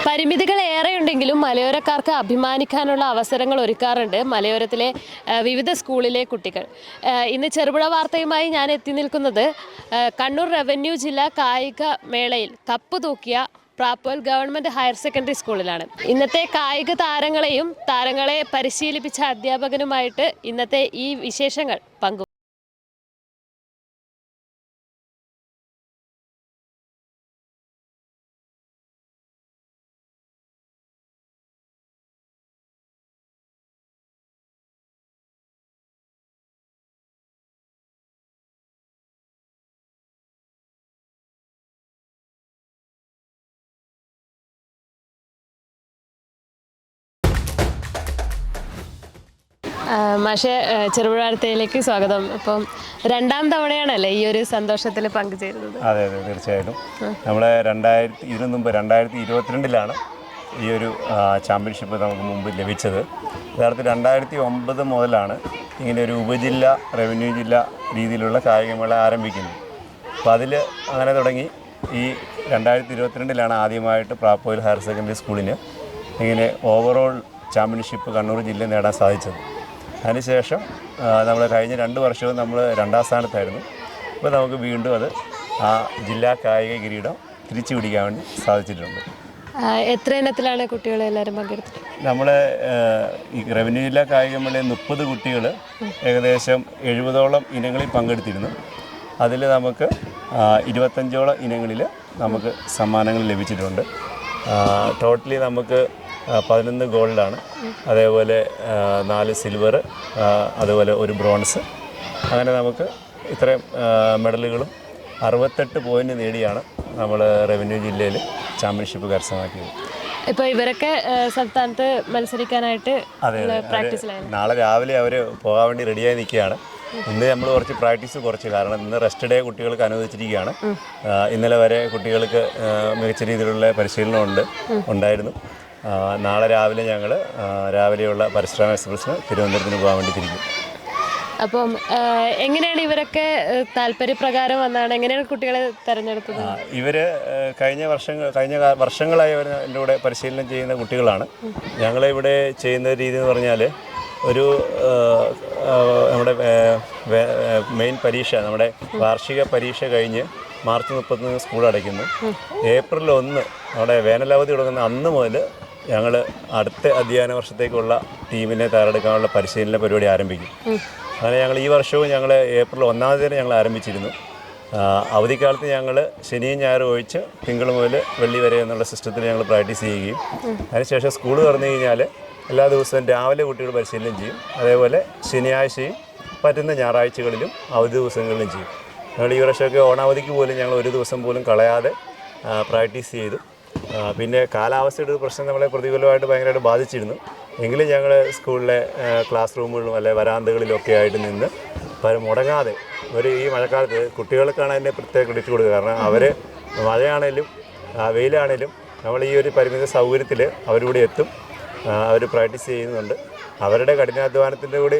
പരിമിതികൾ ഏറെയുണ്ടെങ്കിലും മലയോരക്കാർക്ക് അഭിമാനിക്കാനുള്ള അവസരങ്ങൾ ഒരുക്കാറുണ്ട് മലയോരത്തിലെ വിവിധ സ്കൂളിലെ കുട്ടികൾ. ഇന്ന് ചെറുപുഴ വാർത്തയുമായി ഞാൻ എത്തി നിൽക്കുന്നത് കണ്ണൂർ റവന്യൂ ജില്ലാ കായിക മേളയിൽ കപ്പ് തൂക്കിയ പ്രാപ്പോൽ ഗവൺമെൻറ് ഹയർ സെക്കൻഡറി സ്കൂളിലാണ്. ഇന്നത്തെ കായിക താരങ്ങളെ പരിശീലിപ്പിച്ച അധ്യാപകനുമായിട്ട് ഇന്നത്തെ ഈ വിശേഷങ്ങൾ പങ്കുവയ്ക്കും. മാഷെ, ചെറുപുഴ വാർത്തയിലേക്ക് സ്വാഗതം. അപ്പം രണ്ടാം തവണയാണല്ലേ ഈ ഒരു സന്തോഷത്തിൽ പങ്കുചേരുന്നത്? അതെ അതെ, തീർച്ചയായിട്ടും. നമ്മൾ ഇതിനു മുമ്പ് 2022 ഈ ഒരു ചാമ്പ്യൻഷിപ്പ് നമുക്ക് മുമ്പ് ലഭിച്ചത്. യഥാർത്ഥത്തിൽ 2009 മുതലാണ് ഇങ്ങനെ ഒരു ഉപജില്ല റവന്യൂ ജില്ല രീതിയിലുള്ള കായികമേള ആരംഭിക്കുന്നത്. അപ്പോൾ അതിൽ അങ്ങനെ തുടങ്ങി ഈ 2022 ആദ്യമായിട്ട് പ്രാപ്പോയിൽ ഹയർ സെക്കൻഡറി സ്കൂളിന് ഇങ്ങനെ ഓവറോൾ ചാമ്പ്യൻഷിപ്പ് കണ്ണൂർ ജില്ല നേടാൻ സാധിച്ചത്. അതിനുശേഷം നമ്മൾ കഴിഞ്ഞ 2 വർഷവും നമ്മൾ 2ാം സ്ഥാനത്തായിരുന്നു. ഇപ്പോൾ നമുക്ക് വീണ്ടും അത് ആ ജില്ലാ കായിക കിരീടം തിരിച്ചു പിടിക്കാൻ വേണ്ടി സാധിച്ചിട്ടുണ്ട്. എത്ര ഇനത്തിലാണ് കുട്ടികളെല്ലാവരും പങ്കെടുത്തത്? നമ്മൾ ഈ റവന്യൂ ജില്ലാ കായികമേളയിൽ 30 കുട്ടികൾ ഏകദേശം 70ഓളം ഇനങ്ങളിൽ പങ്കെടുത്തിരുന്നു. അതിൽ നമുക്ക് 25ഓളം ഇനങ്ങളിൽ നമുക്ക് സമ്മാനങ്ങൾ ലഭിച്ചിട്ടുണ്ട്. ടോട്ടലി നമുക്ക് 11 ഗോൾഡാണ്, അതേപോലെ 4 സിൽവർ, അതുപോലെ 1 ബ്രോൺസ്. അങ്ങനെ നമുക്ക് ഇത്രയും മെഡലുകളും 68 പോയിൻ്റ് നേടിയാണ് നമ്മൾ റവന്യൂ ജില്ലയിൽ ചാമ്പ്യൻഷിപ്പ് കരസ്ഥമാക്കിയത്. ഇപ്പോൾ ഇവരൊക്കെ സംസ്ഥാനത്ത് മത്സരിക്കാനായിട്ട് പ്രാക്ടീസിലായിരുന്നു. നാളെ രാവിലെ അവർ പോകാൻ വേണ്ടി റെഡിയായി നിൽക്കുകയാണ്. ഇന്ന് നമ്മൾ കുറച്ച് പ്രാക്ടീസ് കുറച്ച്, കാരണം ഇന്ന് റെസ്റ്റ് ഡേ കുട്ടികൾക്ക് അനുവദിച്ചിരിക്കുകയാണ്. ഇന്നലെ വരെ കുട്ടികൾക്ക് മികച്ച രീതിയിലുള്ള പരിശീലനം ഉണ്ടായിരുന്നു. നാളെ രാവിലെ ഞങ്ങൾ രാവിലെയുള്ള പരശുരാമ എക്സ്പ്രസ്സിന് തിരുവനന്തപുരത്തിന് പോകാൻ വേണ്ടി തിരിക്കും. അപ്പം എങ്ങനെയാണ് ഇവരൊക്കെ താല്പര്യപ്രകാരം വന്നാണ് എങ്ങനെയാണ് കുട്ടികളെ തിരഞ്ഞെടുത്തത്? ഇവർ കഴിഞ്ഞ വർഷങ്ങളായി അവർ എൻ്റെ കൂടെ പരിശീലനം ചെയ്യുന്ന കുട്ടികളാണ്. ഞങ്ങളിവിടെ ചെയ്യുന്ന രീതി എന്ന് പറഞ്ഞാൽ ഒരു നമ്മുടെ മെയിൻ പരീക്ഷ, നമ്മുടെ വാർഷിക പരീക്ഷ കഴിഞ്ഞ് മാർച്ച് 31 സ്കൂൾ അടയ്ക്കുന്നു. ഏപ്രിൽ 1 നമ്മുടെ വേനലവധി തുടങ്ങുന്ന അന്ന് മുതൽ ഞങ്ങൾ അടുത്ത അധ്യയന വർഷത്തേക്കുള്ള ടീമിനെ തയ്യാറെടുക്കാനുള്ള പരിശീലന പരിപാടി ആരംഭിക്കും. അങ്ങനെ ഞങ്ങൾ ഈ വർഷവും ഏപ്രിൽ 1 തീയതി ഞങ്ങൾ ആരംഭിച്ചിരുന്നു. അവധിക്കാലത്ത് ഞങ്ങൾ ശനിയും ഞായറും ഒഴിച്ച് തിങ്കൾ മുതൽ വെള്ളി വരെ എന്നുള്ള സിസ്റ്റത്തിൽ ഞങ്ങൾ പ്രാക്ടീസ് ചെയ്യുകയും അതിനുശേഷം സ്കൂൾ തുറന്നു കഴിഞ്ഞാൽ എല്ലാ ദിവസവും രാവിലെ കുട്ടികൾ പരിശീലനം ചെയ്യും. അതേപോലെ ശനിയാഴ്ചയും പറ്റുന്ന ഞായറാഴ്ചകളിലും അവധി ദിവസങ്ങളിലും ചെയ്യും. ഞങ്ങൾ ഈ വർഷമൊക്കെ ഓണാവധിക്ക് പോലും ഞങ്ങൾ ഒരു ദിവസം പോലും കളയാതെ പ്രാക്ടീസ് ചെയ്തു. പിന്നെ കാലാവസ്ഥയുടെ പ്രശ്നം നമ്മളെ പ്രതികൂലമായിട്ട് ഭയങ്കരമായിട്ട് ബാധിച്ചിരുന്നു. എങ്കിലും ഞങ്ങൾ സ്കൂളിലെ ക്ലാസ് റൂമുകളിലും അല്ലെ വരാന്തകളിലൊക്കെ ആയിട്ട് നിന്ന് മുടങ്ങാതെ ഈ മഴക്കാലത്ത് കുട്ടികൾക്കാണ് അതിൻ്റെ പ്രത്യേക ക്രെഡിറ്റ് കൊടുക്കുക. കാരണം അവർ മഴയാണേലും വെയിലാണേലും നമ്മൾ ഈ ഒരു പരിമിത സൗകര്യത്തിൽ അവരിവിടെ എത്തും, അവർ പ്രാക്ടീസ് ചെയ്യുന്നുണ്ട്. അവരുടെ കഠിനാധ്വാനത്തിൻ്റെ കൂടി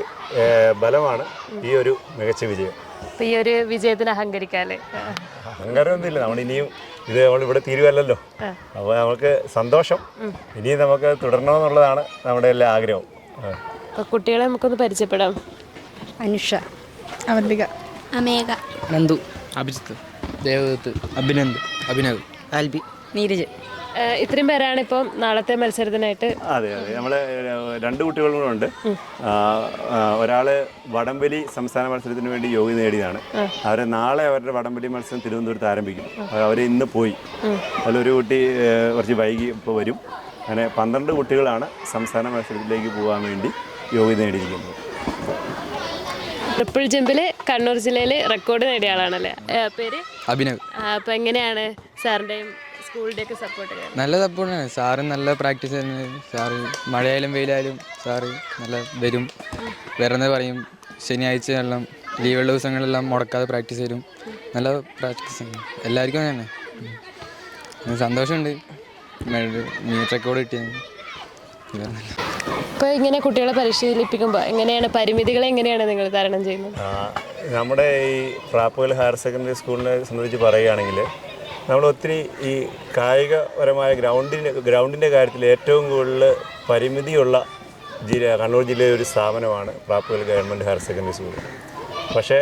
ബലമാണ് ഈ ഒരു മികച്ച വിജയം. ഈ ഒരു വിജയത്തിന് അഹങ്കരിക്കാല്ലേ? അഹങ്കാരമൊന്നുമില്ല. നമ്മളിനിയും നമ്മളിവിടെ തീരുവല്ലോ. അപ്പോൾ നമുക്ക് സന്തോഷം. ഇനിയും നമുക്ക് തുടരണമെന്നുള്ളതാണ് നമ്മുടെ എല്ലാ ആഗ്രഹവും. അപ്പോൾ കുട്ടികളെ നമുക്കൊന്ന് പരിചയപ്പെടാം. അനുഷ, അവന്തിക, അമേഘ, നന്ദു, അഭിജിത്ത്, ദേവദത്ത്, അഭിനവ്, ആൽബി, നീരജ്. ഇത്രയും പേരാണ് ഇപ്പം നാളത്തെ മത്സരത്തിനായിട്ട്. അതെ അതെ, നമ്മൾ 2 കുട്ടികളും കൂടെ ഉണ്ട്. ഒരാൾ വടംവലി സംസ്ഥാന മത്സരത്തിന് വേണ്ടി യോഗ്യത നേടിയതാണ്. നാളെ അവരുടെ വടംവലി മത്സരം തിരുവനന്തപുരത്ത് ആരംഭിക്കും. അവർ ഇന്ന് പോയി. അതിലൊരു കുട്ടി കുറച്ച് വൈകി ഇപ്പോൾ വരും. അങ്ങനെ 12 കുട്ടികളാണ് സംസ്ഥാന മത്സരത്തിലേക്ക് പോകാൻ വേണ്ടി യോഗ്യത നേടിയിരിക്കുന്നത്. ട്രിപ്പിൾ ജമ്പിൽ കണ്ണൂർ ജില്ലയിൽ റെക്കോർഡ് നേടിയ ആളാണല്ലേ? പേര് അഭിനവ്. അപ്പോൾ എങ്ങനെയാണ് സാറിൻ്റെയും സ്കൂളിൻ്റെയൊക്കെ സപ്പോർട്ട്? നല്ല സപ്പോർട്ടാണ്. സാറ് നല്ല പ്രാക്ടീസ് ചെയ്യുന്നത്. സാറ് മഴയായാലും വെയിലായാലും സാറ് നല്ല വരും, വരുന്നത് പറയും. ശനിയാഴ്ച എല്ലാം ലീവുള്ള ദിവസങ്ങളെല്ലാം മുടക്കാതെ പ്രാക്ടീസ് ചെയ്യും. നല്ല പ്രാക്ടീസ് ചെയ്യും. എല്ലാവർക്കും അങ്ങനെ സന്തോഷമുണ്ട് മീറ്റ് റെക്കോർഡ് കിട്ടിയത്. ഇപ്പോൾ ഇങ്ങനെ കുട്ടികളെ പരിശീലിപ്പിക്കുമ്പോൾ എങ്ങനെയാണ് പരിമിതികളെ എങ്ങനെയാണ് നിങ്ങൾ തരണം ചെയ്യുന്നത്? നമ്മുടെ ഈ പ്രാപ്പോയിൽ ഹയർ സെക്കൻഡറി സ്കൂളിനെ സംബന്ധിച്ച് പറയുകയാണെങ്കിൽ നമ്മൾ ഒത്തിരി ഈ കായികപരമായ ഗ്രൗണ്ടിൻ്റെ കാര്യത്തിൽ ഏറ്റവും കൂടുതൽ പരിമിതിയുള്ള കണ്ണൂർ ജില്ലയിലെ ഒരു സ്ഥാപനമാണ് പ്രാപ്പുകൽ ഗവൺമെൻറ് ഹയർ സെക്കൻഡറി സ്കൂൾ. പക്ഷേ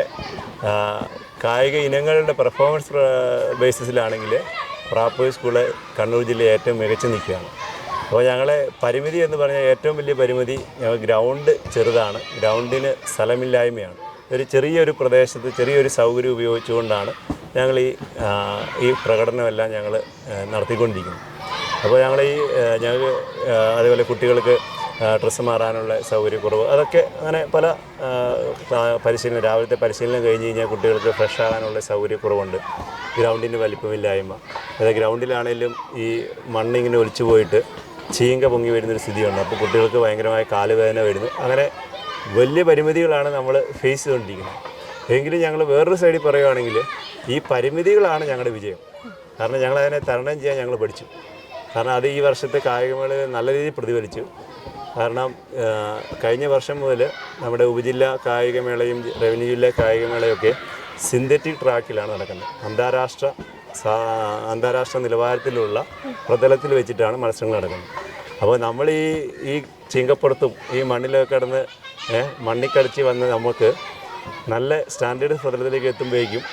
കായിക ഇനങ്ങളുടെ പെർഫോമൻസ് ബേസിസിലാണെങ്കിൽ പ്രാപ്പുകൽ സ്കൂള് കണ്ണൂർ ജില്ലയിൽ ഏറ്റവും മികച്ചു നിൽക്കുകയാണ്. അപ്പോൾ ഞങ്ങളെ പരിമിതി എന്ന് പറഞ്ഞാൽ ഏറ്റവും വലിയ പരിമിതി ഞങ്ങൾ ഗ്രൗണ്ട് ചെറുതാണ്, ഗ്രൗണ്ടിന് സ്ഥലമില്ലായ്മയാണ്. ഒരു ചെറിയൊരു പ്രദേശത്ത് ചെറിയൊരു സൗകര്യം ഉപയോഗിച്ചുകൊണ്ടാണ് ഞങ്ങൾ ഈ പ്രകടനമെല്ലാം ഞങ്ങൾ നടത്തിക്കൊണ്ടിരിക്കുന്നത്. അപ്പോൾ ഞങ്ങൾ അതേപോലെ കുട്ടികൾക്ക് ഡ്രസ്സ് മാറാനുള്ള സൗകര്യക്കുറവ്, അതൊക്കെ അങ്ങനെ പല പരിശീലനം, രാവിലത്തെ പരിശീലനം കഴിഞ്ഞ് കഴിഞ്ഞാൽ കുട്ടികൾക്ക് ഫ്രഷ് ആകാനുള്ള സൗകര്യക്കുറവുണ്ട്. ഗ്രൗണ്ടിന് വലിപ്പമില്ലായ്മ, അതായത് ഗ്രൗണ്ടിലാണെങ്കിലും ഈ മണ്ണിങ്ങനെ ഒലിച്ചു പോയിട്ട് ചീങ്ക പൊങ്ങി വരുന്നൊരു സ്ഥിതിയുണ്ട്. അപ്പോൾ കുട്ടികൾക്ക് ഭയങ്കരമായ കാലുവേദന വരുന്നു. അങ്ങനെ വലിയ പരിമിതികളാണ് നമ്മൾ ഫേസ് ചെയ്തുകൊണ്ടിരിക്കുന്നത്. എങ്കിലും ഞങ്ങൾ വേറൊരു സൈഡിൽ പറയുകയാണെങ്കിൽ ഈ പരിമിതികളാണ് ഞങ്ങളുടെ വിജയം. കാരണം ഞങ്ങളതിനെ തരണം ചെയ്യാൻ ഞങ്ങൾ പഠിച്ചു. കാരണം അത് ഈ വർഷത്തെ കായികമേളയിൽ നല്ല രീതിയിൽ പ്രതിഫലിച്ചു. കാരണം കഴിഞ്ഞ വർഷം മുതൽ നമ്മുടെ ഉപജില്ലാ കായികമേളയും റവന്യൂ ജില്ലാ കായികമേളയൊക്കെ സിന്തറ്റിക് ട്രാക്കിലാണ് നടക്കുന്നത്. അന്താരാഷ്ട്ര നിലവാരത്തിലുള്ള പ്രതലത്തിൽ വെച്ചിട്ടാണ് മത്സരങ്ങൾ നടക്കുന്നത്. അപ്പോൾ നമ്മൾ ഈ ചീങ്കപ്പുറത്തും ഈ മണ്ണിലൊക്കെ കിടന്ന് മണ്ണിക്കടിച്ച് വന്ന് നമുക്ക് നല്ല സ്റ്റാൻഡേർഡ് പ്രതലത്തിലേക്ക് എത്തുമ്പോഴേക്കും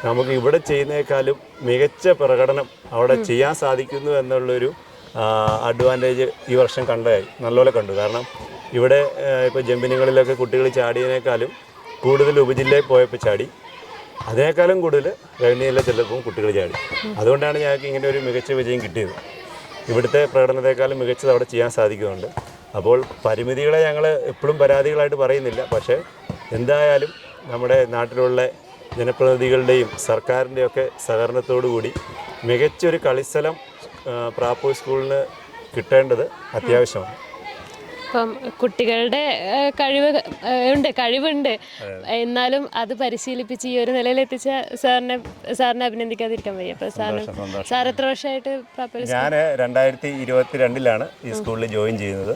നമുക്ക് ഇവിടെ ചെയ്യുന്നതിനേക്കാളും മികച്ച പ്രകടനം അവിടെ ചെയ്യാൻ സാധിക്കുന്നു എന്നുള്ളൊരു അഡ്വാൻറ്റേജ് ഈ വർഷം നല്ലപോലെ കണ്ടു. കാരണം ഇവിടെ ഇപ്പോൾ ജമ്പിനുകളിലൊക്കെ കുട്ടികൾ ചാടിയതിനേക്കാളും കൂടുതൽ ഉപജില്ലയിൽ പോയപ്പോൾ ചാടി, അതിനേക്കാളും കൂടുതൽ റവന്യൂയിലെ ചിലപ്പോൾ കുട്ടികൾ ചാടി. അതുകൊണ്ടാണ് ഞങ്ങൾക്ക് ഇങ്ങനെ ഒരു മികച്ച വിജയം കിട്ടിയത്. ഇവിടുത്തെ പ്രകടനത്തെക്കാളും മികച്ചത് അവിടെ ചെയ്യാൻ സാധിക്കുന്നുണ്ട്. അപ്പോൾ പരിമിതികളെ ഞങ്ങൾ എപ്പോഴും പരാതികളായിട്ട് പറയുന്നില്ല. പക്ഷേ എന്തായാലും നമ്മുടെ നാട്ടിലുള്ള ജനപ്രതിനിധികളുടെയും സർക്കാരിൻ്റെയൊക്കെ സഹകരണത്തോടു കൂടി മികച്ചൊരു കളിസ്ഥലം പ്രാപ്പൂർ സ്കൂളിന് കിട്ടേണ്ടത് അത്യാവശ്യമാണ്. ഇപ്പം കുട്ടികളുടെ കഴിവുണ്ട്, എന്നാലും അത് പരിശീലിപ്പിച്ച് ഈ ഒരു നിലയിലെത്തിച്ച സാറിനെ അഭിനന്ദിക്കാതിരിക്കാൻ വയ്യ. അപ്പോൾ സാർ എത്ര വർഷമായിട്ട് ഞാൻ 2022 ഈ സ്കൂളിൽ ജോയിൻ ചെയ്യുന്നത്.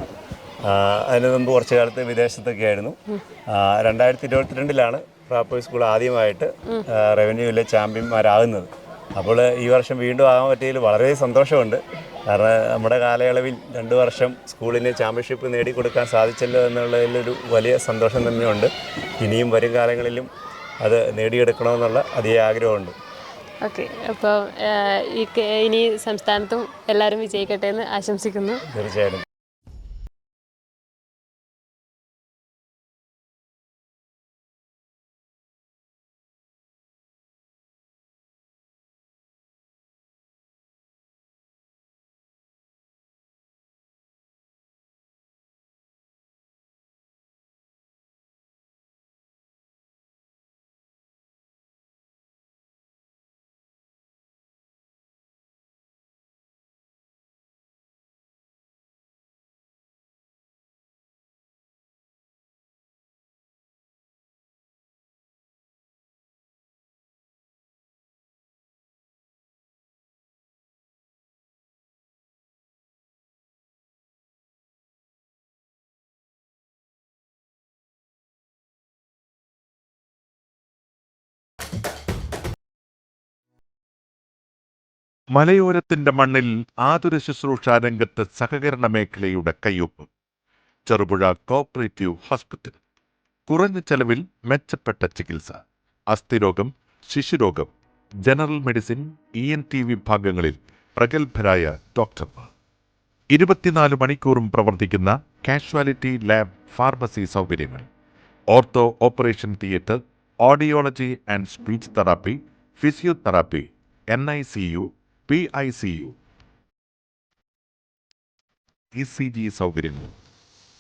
അതിന് മുമ്പ് കുറച്ച് കാലത്ത് വിദേശത്തൊക്കെ ആയിരുന്നു. 2022 പ്രാപ്പൂർ സ്കൂൾ ആദ്യമായിട്ട് റവന്യൂ ജില്ല ചാമ്പ്യന്മാരാകുന്നത്. അപ്പോൾ ഈ വർഷം വീണ്ടും ആകാൻ പറ്റിയതിൽ വളരെ സന്തോഷമുണ്ട്. കാരണം നമ്മുടെ കാലയളവിൽ 2 വർഷം സ്കൂളിന് ചാമ്പ്യൻഷിപ്പ് നേടിക്കൊടുക്കാൻ സാധിച്ചല്ലോ എന്നുള്ളതിലൊരു വലിയ സന്തോഷം തന്നെയുണ്ട്. ഇനിയും വരും കാലങ്ങളിലും അത് നേടിയെടുക്കണമെന്നുള്ള അതിയ ആഗ്രഹമുണ്ട്. ഓക്കെ, അപ്പോൾ ഇനി സംസ്ഥാനത്തും എല്ലാവരും വിജയിക്കട്ടെ എന്ന് ആശംസിക്കുന്നു. തീർച്ചയായിട്ടും. മലയോരത്തിന്റെ മണ്ണിൽ ആതുര ശുശ്രൂഷ രംഗത്ത് സഹകരണ മേഖലയുടെ കയ്യൊപ്പ്. Cherupuzha cooperative hospital. കുറഞ്ഞ ചെലവിൽ മെച്ചപ്പെട്ട ചികിത്സ. അസ്ഥിരോഗം, ശിശുരോഗം, ജനറൽ മെഡിസിൻ, ENT വിഭാഗങ്ങളിൽ പ്രഗത്ഭരായ ഡോക്ടർമാർ. 24 മണിക്കൂറും പ്രവർത്തിക്കുന്ന കാഷ്വാലിറ്റി ലാബ്, ഫാർമസി സൗകര്യങ്ങൾ. Ortho operation theatre, audiology and speech therapy, physiotherapy, NICU, PICU, ECG സൗകര്യങ്ങൾ.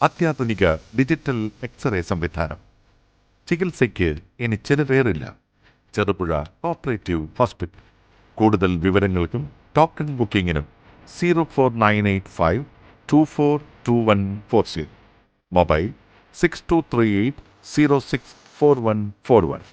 അത്യാധുനിക ഡിജിറ്റൽ എക്സ്റേ സംവിധാനം. ചികിത്സയ്ക്ക് ഇനി ചെലവേറില്ല. Cherupuzha cooperative hospital. കൂടുതൽ വിവരങ്ങൾക്കും ടോക്കൺ ബുക്കിങ്ങിനും 04985242140. മൊബൈൽ 6238064141.